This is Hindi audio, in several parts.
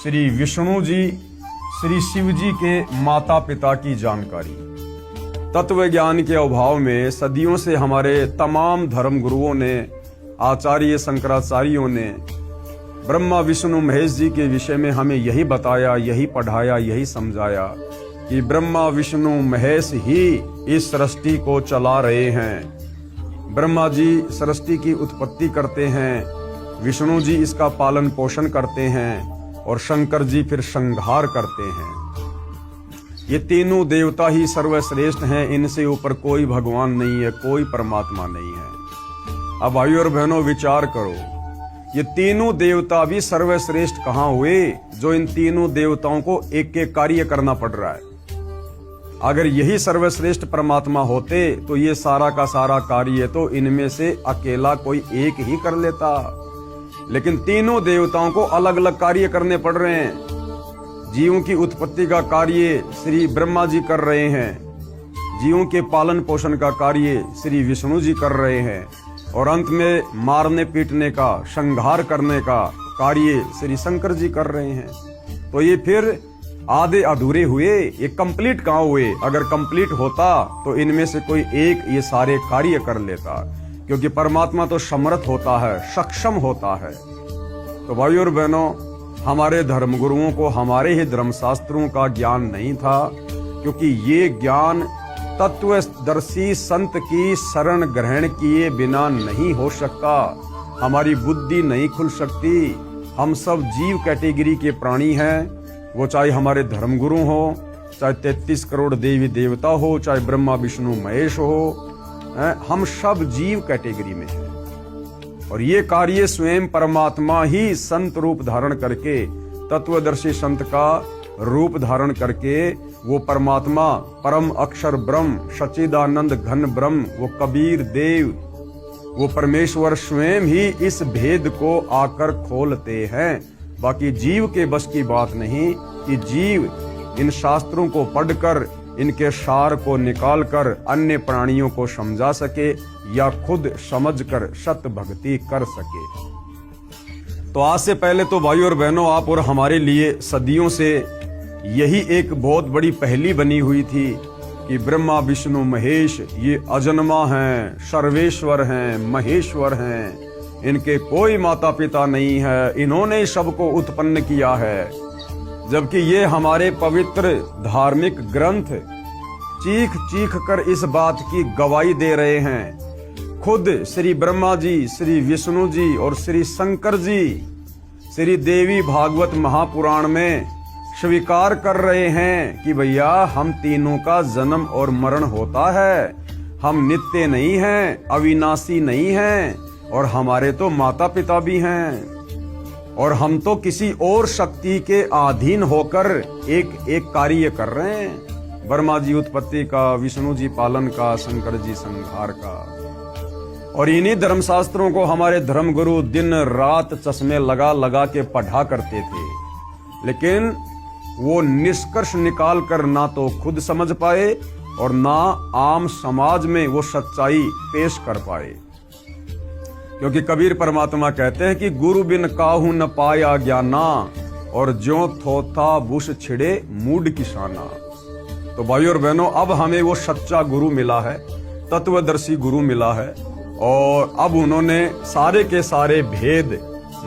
श्री विष्णु जी, श्री शिव जी के माता पिता की जानकारी। तत्व ज्ञान के अभाव में सदियों से हमारे तमाम धर्म गुरुओं ने, आचार्य शंकराचार्यों ने ब्रह्मा विष्णु महेश जी के विषय में हमें यही बताया, यही पढ़ाया, यही समझाया कि ब्रह्मा विष्णु महेश ही इस सृष्टि को चला रहे हैं। ब्रह्मा जी सृष्टि की उत्पत्ति करते हैं, विष्णु जी इसका पालन पोषण करते हैं और शंकर जी फिर संहार करते हैं। ये तीनों देवता ही सर्वश्रेष्ठ हैं, इनसे ऊपर कोई भगवान नहीं है, कोई परमात्मा नहीं है। अब भाइयों और बहनों विचार करो, ये तीनों देवता भी सर्वश्रेष्ठ कहाँ हुए जो इन तीनों देवताओं को एक एक कार्य करना पड़ रहा है। अगर यही सर्वश्रेष्ठ परमात्मा होते तो ये सारा का सारा कार्य तो इनमें से अकेला कोई एक ही कर लेता, लेकिन तीनों देवताओं को अलग अलग कार्य करने पड़ रहे हैं। जीवों की उत्पत्ति का कार्य श्री ब्रह्मा जी कर रहे हैं, जीवों के पालन पोषण का कार्य श्री विष्णु जी कर रहे हैं और अंत में मारने पीटने का, संहार करने का कार्य श्री शंकर जी कर रहे हैं। तो ये फिर आधे अधूरे हुए, ये कंप्लीट कहाँ हुए? अगर कंप्लीट होता तो इनमें से कोई एक ये सारे कार्य कर लेता, क्योंकि परमात्मा तो समर्थ होता है, सक्षम होता है। तो भाइयों और बहनों, हमारे धर्मगुरुओं को हमारे ही धर्मशास्त्रों का ज्ञान नहीं था, क्योंकि ये ज्ञान तत्वदर्शी संत की शरण ग्रहण किए बिना नहीं हो सकता। हमारी बुद्धि नहीं खुल सकती। हम सब जीव कैटेगरी के प्राणी हैं, वो चाहे हमारे धर्मगुरु हो, चाहे 33 करोड़ देवी देवता हो, चाहे ब्रह्मा विष्णु महेश हो, हम सब जीव कैटेगरी में हैं। और ये कार्य स्वयं परमात्मा ही संत रूप धारण करके, तत्वदर्शी संत का रूप धारण करके, वो परमात्मा परम अक्षर ब्रह्म, सच्चिदानंद घन ब्रह्म, वो कबीर देव, वो परमेश्वर स्वयं ही इस भेद को आकर खोलते हैं। बाकी जीव के बस की बात नहीं कि जीव इन शास्त्रों को पढ़कर, इनके सार को निकालकर अन्य प्राणियों को समझा सके या खुद समझकर सत भक्ति कर सके। तो आज से पहले तो भाइयों और बहनों, आप और हमारे लिए सदियों से यही एक बहुत बड़ी पहेली बनी हुई थी कि ब्रह्मा विष्णु महेश ये अजन्मा हैं, सर्वेश्वर हैं, महेश्वर हैं, इनके कोई माता पिता नहीं है, इन्होंने सबको उत्पन्न किया है। जबकि ये हमारे पवित्र धार्मिक ग्रंथ चीख चीख कर इस बात की गवाही दे रहे हैं। खुद श्री ब्रह्मा जी, श्री विष्णु जी और श्री शंकर जी श्री देवी भागवत महापुराण में स्वीकार कर रहे हैं कि भैया हम तीनों का जन्म और मरण होता है, हम नित्य नहीं हैं, अविनाशी नहीं हैं, और हमारे तो माता पिता भी हैं, और हम तो किसी और शक्ति के अधीन होकर एक एक कार्य कर रहे हैं। ब्रह्मा जी उत्पत्ति का, विष्णु जी पालन का, शंकर जी संहार का। और इन्हीं धर्मशास्त्रों को हमारे धर्मगुरु दिन रात चश्मे लगा लगा के पढ़ा करते थे, लेकिन वो निष्कर्ष निकाल कर ना तो खुद समझ पाए और ना आम समाज में वो सच्चाई पेश कर पाए। क्योंकि कबीर परमात्मा कहते हैं कि गुरु बिन काहू न पाया ज्ञाना, और ज्यों थोथा बुश छिड़े मूड किसाना। तो भाइयों और बहनों, अब हमें वो सच्चा गुरु मिला है, तत्वदर्शी गुरु मिला है, और अब उन्होंने सारे के सारे भेद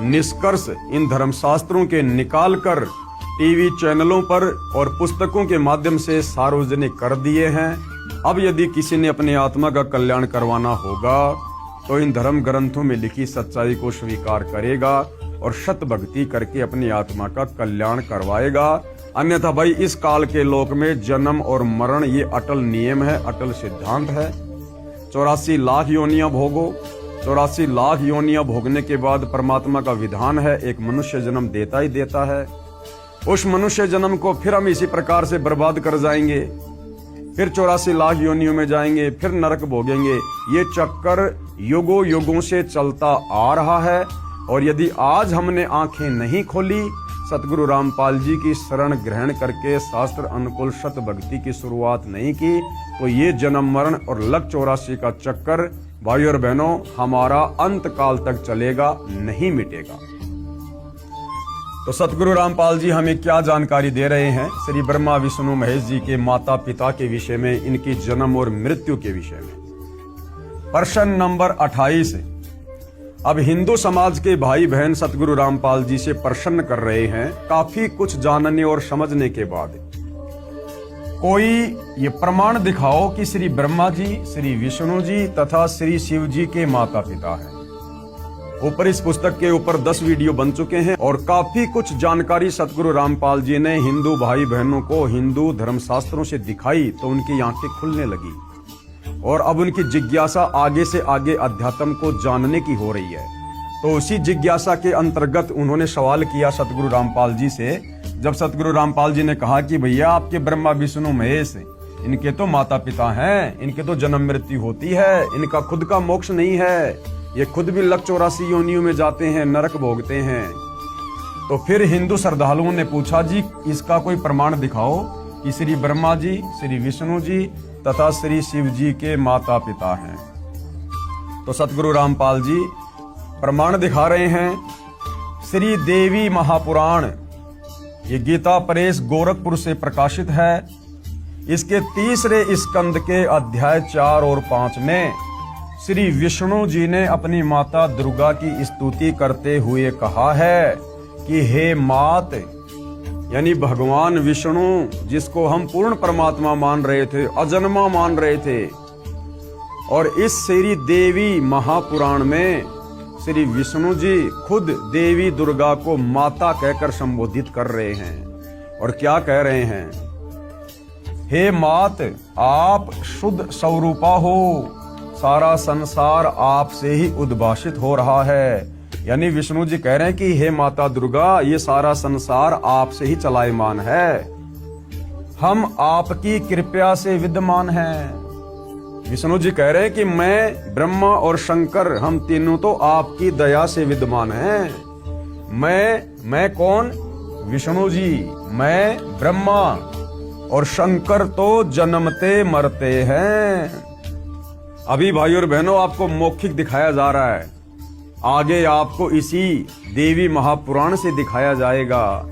निष्कर्ष इन धर्मशास्त्रों के निकाल कर टीवी चैनलों पर और पुस्तकों के माध्यम से सार्वजनिक कर दिए हैं। अब यदि किसी ने अपनी आत्मा का कल्याण करवाना होगा तो इन धर्म ग्रंथों में लिखी सच्चाई को स्वीकार करेगा और सत भक्ति करके अपनी आत्मा का कल्याण करवाएगा। अन्यथा भाई इस काल के लोक में जन्म और मरण ये अटल नियम है, अटल सिद्धांत है। 84 लाख योनियां भोगो, 84 लाख योनियां भोगने के बाद परमात्मा का विधान है एक मनुष्य जन्म देता ही देता है। उस मनुष्य जन्म को फिर हम इसी प्रकार से बर्बाद कर जाएंगे, फिर 84 लाख योनियों में जाएंगे, फिर नरक भोगेंगे। ये चक्कर युगों युगों से चलता आ रहा है। और यदि आज हमने आंखें नहीं खोली, सतगुरु रामपाल जी की शरण ग्रहण करके शास्त्र अनुकूल सत भक्ति की शुरुआत नहीं की, तो ये जन्म मरण और लक 84 का चक्कर भाई और बहनों हमारा अंत काल तक चलेगा, नहीं मिटेगा। तो सतगुरु रामपाल जी हमें क्या जानकारी दे रहे हैं श्री ब्रह्मा विष्णु महेश जी के माता पिता के विषय में, इनकी जन्म और मृत्यु के विषय में। प्रश्न नंबर 28। अब हिंदू समाज के भाई बहन सतगुरु रामपाल जी से प्रश्न कर रहे हैं काफी कुछ जानने और समझने के बाद, कोई ये प्रमाण दिखाओ कि श्री ब्रह्मा जी, श्री विष्णु जी तथा श्री शिव जी के माता पिता हैं। ऊपर इस पुस्तक के ऊपर 10 वीडियो बन चुके हैं और काफी कुछ जानकारी सतगुरु रामपाल जी ने हिंदू भाई बहनों को हिंदू धर्मशास्त्रों से दिखाई तो उनकी आंखें खुलने लगी और अब उनकी जिज्ञासा आगे से आगे अध्यात्म को जानने की हो रही है। तो उसी जिज्ञासा के अंतर्गत उन्होंने सवाल किया सतगुरु रामपाल जी से। जब सतगुरु रामपाल जी ने कहा कि भैया आपके ब्रह्मा विष्णु महेश, इनके तो माता पिता हैं, इनके तो जन्म मृत्यु होती है, इनका खुद का मोक्ष नहीं है, ये खुद भी लक 84 योनियों में जाते हैं, नरक भोगते हैं। तो फिर हिंदू श्रद्धालुओं ने पूछा जी इसका कोई प्रमाण दिखाओ कि श्री ब्रह्मा जी, श्री विष्णु जी तथा श्री शिव जी के माता पिता हैं। तो सतगुरु रामपाल जी प्रमाण दिखा रहे हैं। श्री देवी महापुराण, ये गीता प्रेस गोरखपुर से प्रकाशित है। इसके 3रे स्कंद के अध्याय 4 और 5 में श्री विष्णु जी ने अपनी माता दुर्गा की स्तुति करते हुए कहा है कि हे मात, यानी भगवान विष्णु जिसको हम पूर्ण परमात्मा मान रहे थे, अजन्मा मान रहे थे, और इस श्री देवी महापुराण में श्री विष्णु जी खुद देवी दुर्गा को माता कहकर संबोधित कर रहे हैं। और क्या कह रहे हैं? हे मात, आप शुद्ध स्वरूपा हो, सारा संसार आपसे ही उद्भाषित हो रहा है। यानी विष्णु जी कह रहे हैं कि हे माता दुर्गा, ये सारा संसार आपसे ही चलायमान है, हम आपकी कृपा से विद्यमान हैं। विष्णु जी कह रहे हैं कि मैं, ब्रह्मा और शंकर, हम तीनों तो आपकी दया से विद्यमान हैं। मैं कौन? विष्णु जी। मैं ब्रह्मा और शंकर तो जन्मते मरते हैं। अभी भाई और बहनों आपको मौखिक दिखाया जा रहा है, आगे आपको इसी देवी महापुराण से दिखाया जाएगा।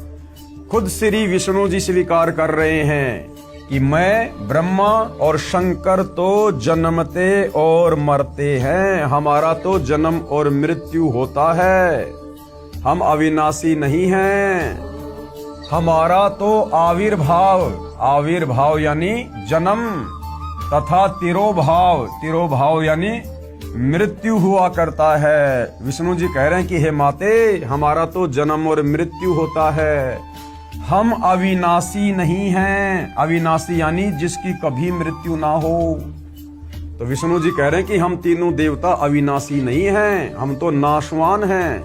खुद श्री विष्णु जी स्वीकार कर रहे हैं कि मैं, ब्रह्मा और शंकर तो जन्मते और मरते हैं, हमारा तो जन्म और मृत्यु होता है, हम अविनाशी नहीं हैं। हमारा तो आविर्भाव यानी जन्म तथा तिरोभाव यानी मृत्यु हुआ करता है। विष्णु जी कह रहे हैं कि हे माते, हमारा तो जन्म और मृत्यु होता है, हम अविनाशी नहीं हैं। अविनाशी यानी जिसकी कभी मृत्यु ना हो। तो विष्णु जी कह रहे हैं कि हम तीनों देवता अविनाशी नहीं हैं, हम तो नाशवान हैं,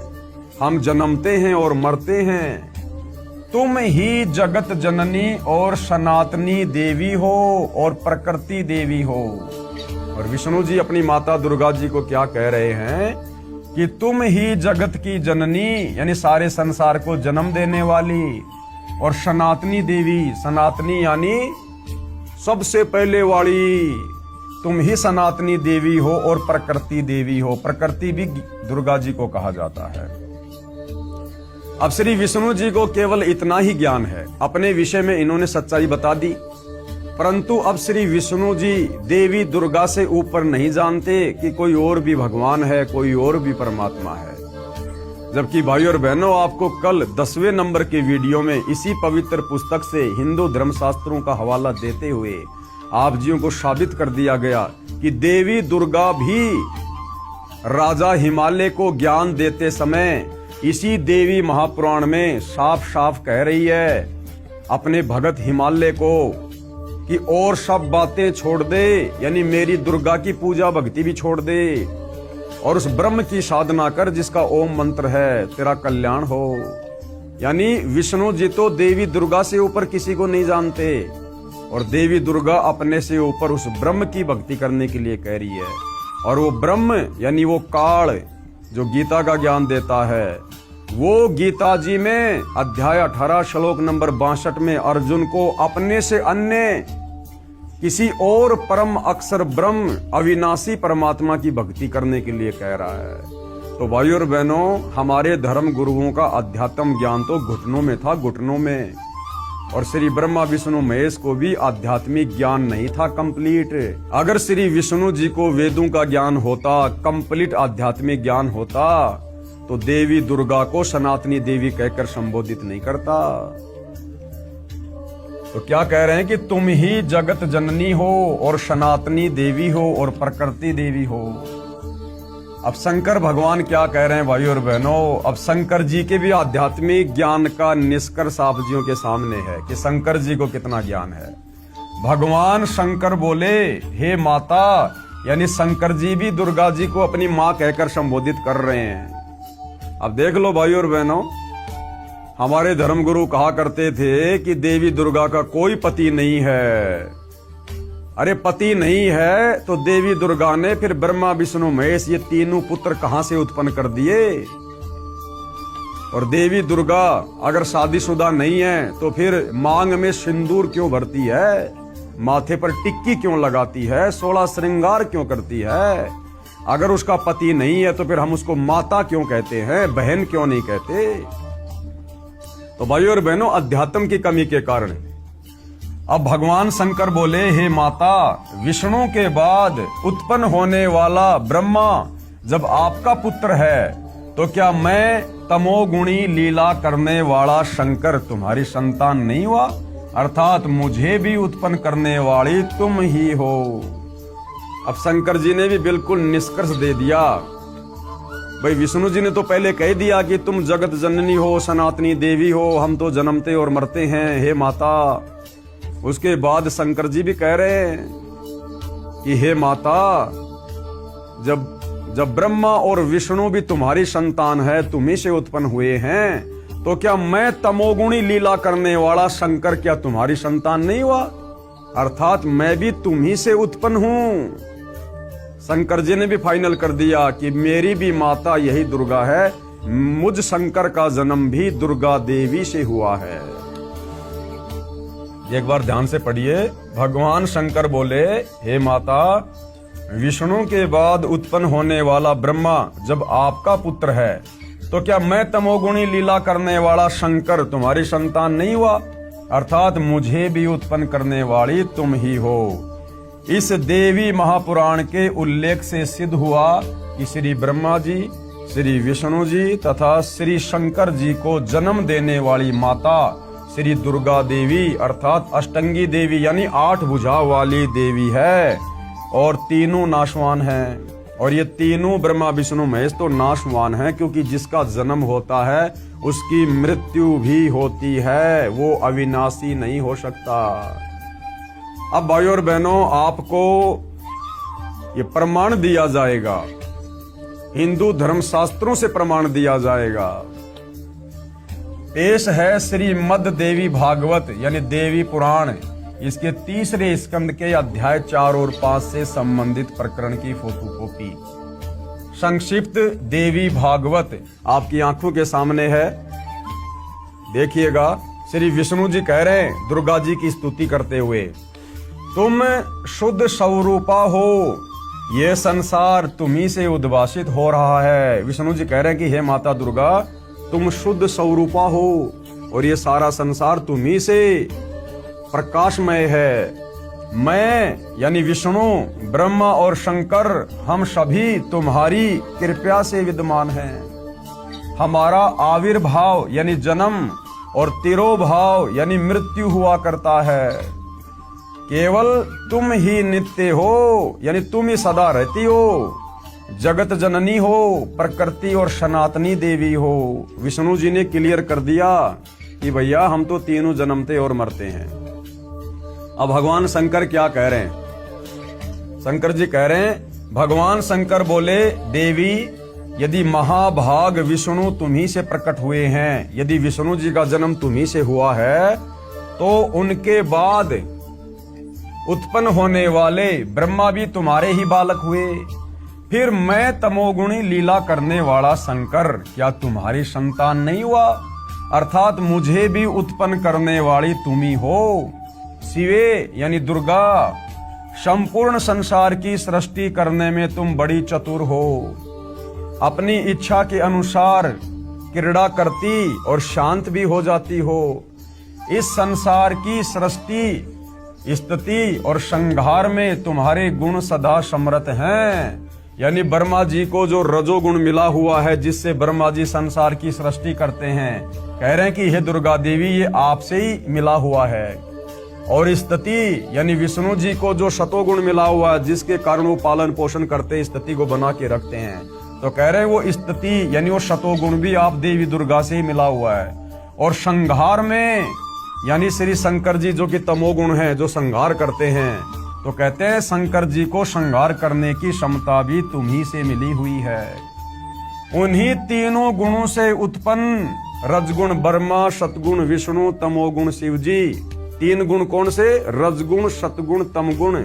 हम जन्मते हैं और मरते हैं। तुम ही जगत जननी और सनातनी देवी हो और प्रकृति देवी हो। और विष्णु जी अपनी माता दुर्गा जी को क्या कह रहे हैं कि तुम ही जगत की जननी, यानी सारे संसार को जन्म देने वाली, और सनातनी देवी, सनातनी यानी सबसे पहले वाली, तुम ही सनातनी देवी हो और प्रकृति देवी हो। प्रकृति भी दुर्गा जी को कहा जाता है। अब श्री विष्णु जी को केवल इतना ही ज्ञान है, अपने विषय में इन्होंने सच्चाई बता दी, परंतु अब श्री विष्णु जी देवी दुर्गा से ऊपर नहीं जानते कि कोई और भी भगवान है, कोई और भी परमात्मा है। जबकि भाई और बहनों, आपको कल 10वें नंबर के वीडियो में इसी पवित्र पुस्तक से हिंदू धर्मशास्त्रों का हवाला देते हुए आप जियों को साबित कर दिया गया कि देवी दुर्गा भी राजा हिमालय को ज्ञान देते समय इसी देवी महापुराण में साफ साफ कह रही है अपने भगत हिमालय को कि और सब बातें छोड़ दे, यानी मेरी दुर्गा की पूजा भक्ति भी छोड़ दे और उस ब्रह्म की साधना कर जिसका ओम मंत्र है, तेरा कल्याण हो। यानी विष्णु जी तो देवी दुर्गा से ऊपर किसी को नहीं जानते और देवी दुर्गा अपने से ऊपर उस ब्रह्म की भक्ति करने के लिए कह रही है। और वो ब्रह्म यानी वो काल जो गीता का ज्ञान देता है, वो गीता जी में अध्याय 18 श्लोक नंबर 62 में अर्जुन को अपने से अन्य किसी और परम अक्षर ब्रह्म अविनाशी परमात्मा की भक्ति करने के लिए कह रहा है। तो भाई और बहनों, हमारे धर्म गुरुओं का अध्यात्म ज्ञान तो घुटनों में था, घुटनों में। और श्री ब्रह्मा विष्णु महेश को भी आध्यात्मिक ज्ञान नहीं था कंप्लीट। अगर श्री विष्णु जी को वेदों का ज्ञान होता, कंप्लीट आध्यात्मिक ज्ञान होता, तो देवी दुर्गा को सनातनी देवी कहकर संबोधित नहीं करता। तो क्या कह रहे हैं कि तुम ही जगत जननी हो और सनातनी देवी हो और प्रकृति देवी हो। अब शंकर भगवान क्या कह रहे हैं भाई और बहनों, अब शंकर जी के भी आध्यात्मिक ज्ञान का निष्कर्ष आप जियों के सामने है कि शंकर जी को कितना ज्ञान है। भगवान शंकर बोले, हे माता, यानी शंकर जी भी दुर्गा जी को अपनी माँ कहकर संबोधित कर रहे हैं। अब देख लो भाई और बहनों, हमारे धर्मगुरु कहा करते थे कि देवी दुर्गा का कोई पति नहीं है। अरे पति नहीं है तो देवी दुर्गा ने फिर ब्रह्मा विष्णु महेश ये तीनों पुत्र कहां से उत्पन्न कर दिए। और देवी दुर्गा अगर शादीशुदा नहीं है तो फिर मांग में सिंदूर क्यों भरती है, माथे पर टिक्की क्यों लगाती है, 16 श्रृंगार क्यों करती है। अगर उसका पति नहीं है तो फिर हम उसको माता क्यों कहते हैं, बहन क्यों नहीं कहते। तो भाई और बहनों, अध्यात्म की कमी के कारण अब भगवान शंकर बोले, हे माता, विष्णु के बाद उत्पन्न होने वाला ब्रह्मा जब आपका पुत्र है तो क्या मैं तमोगुणी लीला करने वाला शंकर तुम्हारी संतान नहीं हुआ, अर्थात मुझे भी उत्पन्न करने वाली तुम ही हो। अब शंकर जी ने भी बिल्कुल निष्कर्ष दे दिया। भाई विष्णु जी ने तो पहले कह दिया कि तुम जगत जननी हो, सनातनी देवी हो, हम तो जन्मते और मरते हैं, हे माता। उसके बाद शंकर जी भी कह रहे हैं कि हे माता, जब ब्रह्मा और विष्णु भी तुम्हारी संतान है, तुम्ही से उत्पन्न हुए हैं, तो क्या मैं तमोगुणी लीला करने वाला शंकर क्या तुम्हारी संतान नहीं हुआ, अर्थात मैं भी तुम्ही से उत्पन्न हूं। शंकर जी ने भी फाइनल कर दिया कि मेरी भी माता यही दुर्गा है, मुझ शंकर का जन्म भी दुर्गा देवी से हुआ है। एक बार ध्यान से पढ़िए। भगवान शंकर बोले, हे माता, विष्णु के बाद उत्पन्न होने वाला ब्रह्मा जब आपका पुत्र है तो क्या मैं तमोगुणी लीला करने वाला शंकर तुम्हारी संतान नहीं हुआ, अर्थात मुझे भी उत्पन्न करने वाली तुम ही हो। इस देवी महापुराण के उल्लेख से सिद्ध हुआ कि श्री ब्रह्मा जी, श्री विष्णु जी तथा श्री शंकर जी को जन्म देने वाली माता श्री दुर्गा देवी अर्थात अष्टंगी देवी यानी 8 भुजा वाली देवी है और तीनों नाशवान हैं। और ये तीनों ब्रह्मा विष्णु महेश तो नाशवान हैं, क्योंकि जिसका जन्म होता है उसकी मृत्यु भी होती है, वो अविनाशी नहीं हो सकता। अब भाइयों और बहनों, आपको ये प्रमाण दिया जाएगा, हिंदू धर्मशास्त्रों से प्रमाण दिया जाएगा। पेश है श्रीमद् देवी भागवत यानी देवी पुराण, इसके 3रे स्कंद के अध्याय 4 और 5 से संबंधित प्रकरण की फोटोकॉपी। संक्षिप्त देवी भागवत आपकी आंखों के सामने है, देखिएगा। श्री विष्णु जी कह रहे हैं दुर्गा जी की स्तुति करते हुए, तुम शुद्ध स्वरूपा हो, ये संसार तुम्ही से उद्भासित हो रहा है। विष्णु जी कह रहे हैं कि हे माता दुर्गा, तुम शुद्ध स्वरूपा हो और ये सारा संसार तुम्ही से प्रकाशमय है। मैं यानी विष्णु, ब्रह्मा और शंकर हम सभी तुम्हारी कृपा से विद्यमान हैं। हमारा आविर्भाव यानी जन्म और तिरोभाव यानी मृत्यु हुआ करता है। केवल तुम ही नित्य हो यानी तुम ही सदा रहती हो, जगत जननी हो, प्रकृति और सनातनी देवी हो। विष्णु जी ने क्लियर कर दिया कि भैया हम तो तीनों जन्मते और मरते हैं। अब भगवान शंकर क्या कह रहे हैं? शंकर जी कह रहे हैं, भगवान शंकर बोले, देवी, यदि महाभाग विष्णु तुम्ही से प्रकट हुए हैं, यदि विष्णु जी का जन्म तुम्ही से हुआ है, तो उनके बाद उत्पन्न होने वाले ब्रह्मा भी तुम्हारे ही बालक हुए। फिर मैं तमोगुणी लीला करने वाला शंकर क्या तुम्हारी संतान नहीं हुआ, अर्थात मुझे भी उत्पन्न करने वाली तुम ही हो। शिवे यानी दुर्गा, संपूर्ण संसार की सृष्टि करने में तुम बड़ी चतुर हो। अपनी इच्छा के अनुसार क्रीड़ा करती और शांत भी हो जाती हो। इस संसार की सृष्टि, स्थिति और संहार में तुम्हारे गुण सदा समृत हैं। यानी ब्रह्मा जी को जो रजोगुण मिला हुआ है, जिससे ब्रह्मा जी संसार की सृष्टि करते हैं, कह रहे हैं कि हे दुर्गा देवी, ये आपसे ही मिला हुआ है। और स्थिति यानी विष्णु जी को जो शतोगुण मिला हुआ है, जिसके कारण वो पालन पोषण करते, स्थिति को बना के रखते हैं, तो कह रहे हैं वो स्थिति यानी वो शतोगुण भी आप देवी दुर्गा से ही मिला हुआ है। और संहार में यानी श्री शंकर जी जो कि तमोगुण है, जो संहार करते हैं, तो कहते हैं शंकर जी को संहार करने की क्षमता भी तुम्ही से मिली हुई है। उन्हीं तीनों गुणों से उत्पन्न रजगुण ब्रह्मा, सतगुण विष्णु, तमोगुण शिव जी। तीन गुण कौन से? रजगुण, सतगुण, तमगुण।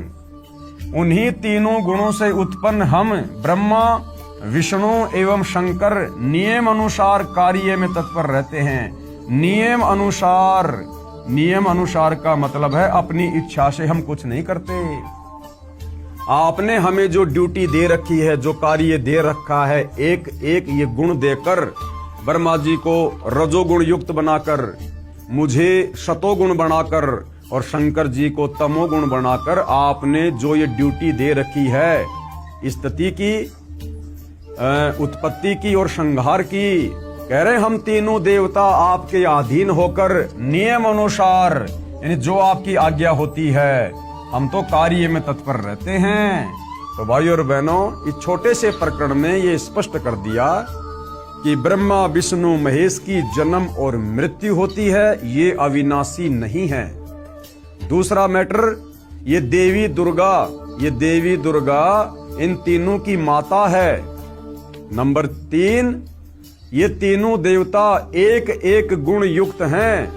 उन्हीं तीनों गुणों से उत्पन्न हम ब्रह्मा, विष्णु एवं शंकर नियम अनुसार कार्य में तत्पर रहते हैं। नियम अनुसार, नियम अनुसार का मतलब है अपनी इच्छा से हम कुछ नहीं करते। आपने हमें जो ड्यूटी दे रखी है, जो कार्य दे रखा है, एक एक ये गुण देकर ब्रह्मा जी को रजोगुण युक्त बनाकर, मुझे शतोगुण बनाकर और शंकर जी को तमोगुण बनाकर आपने जो ये ड्यूटी दे रखी है, स्थिति की, उत्पत्ति की और संहार की, कह रहे हम तीनों देवता आपके अधीन होकर नियम अनुसार, यानी जो आपकी आज्ञा होती है, हम तो कार्य में तत्पर रहते हैं। तो भाइयों और बहनों, इस छोटे से प्रकरण में ये स्पष्ट कर दिया कि ब्रह्मा विष्णु महेश की जन्म और मृत्यु होती है, ये अविनाशी नहीं है। दूसरा मैटर, ये देवी दुर्गा, ये देवी दुर्गा इन तीनों की माता है। नंबर 3, ये तीनों देवता एक एक गुण युक्त हैं।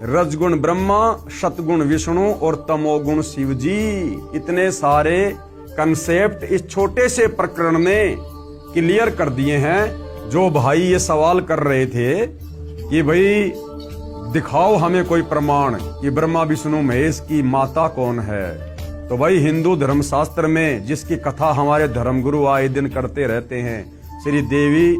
रजगुण ब्रह्मा, सतगुण विष्णु और तमोगुण शिव जी। इतने सारे कंसेप्ट इस छोटे से प्रकरण में क्लियर कर दिए हैं। जो भाई ये सवाल कर रहे थे कि भाई दिखाओ हमें कोई प्रमाण कि ब्रह्मा विष्णु महेश की माता कौन है, तो भाई हिंदू धर्मशास्त्र में जिसकी कथा हमारे धर्मगुरु आए दिन करते रहते हैं, श्री देवी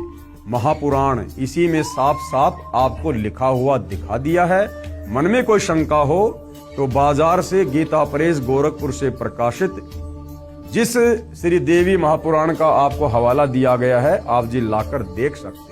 महापुराण, इसी में साफ साफ आपको लिखा हुआ दिखा दिया है। मन में कोई शंका हो तो बाजार से गीता प्रेस गोरखपुर से प्रकाशित जिस श्री देवी महापुराण का आपको हवाला दिया गया है, आप जी लाकर देख सकते हैं।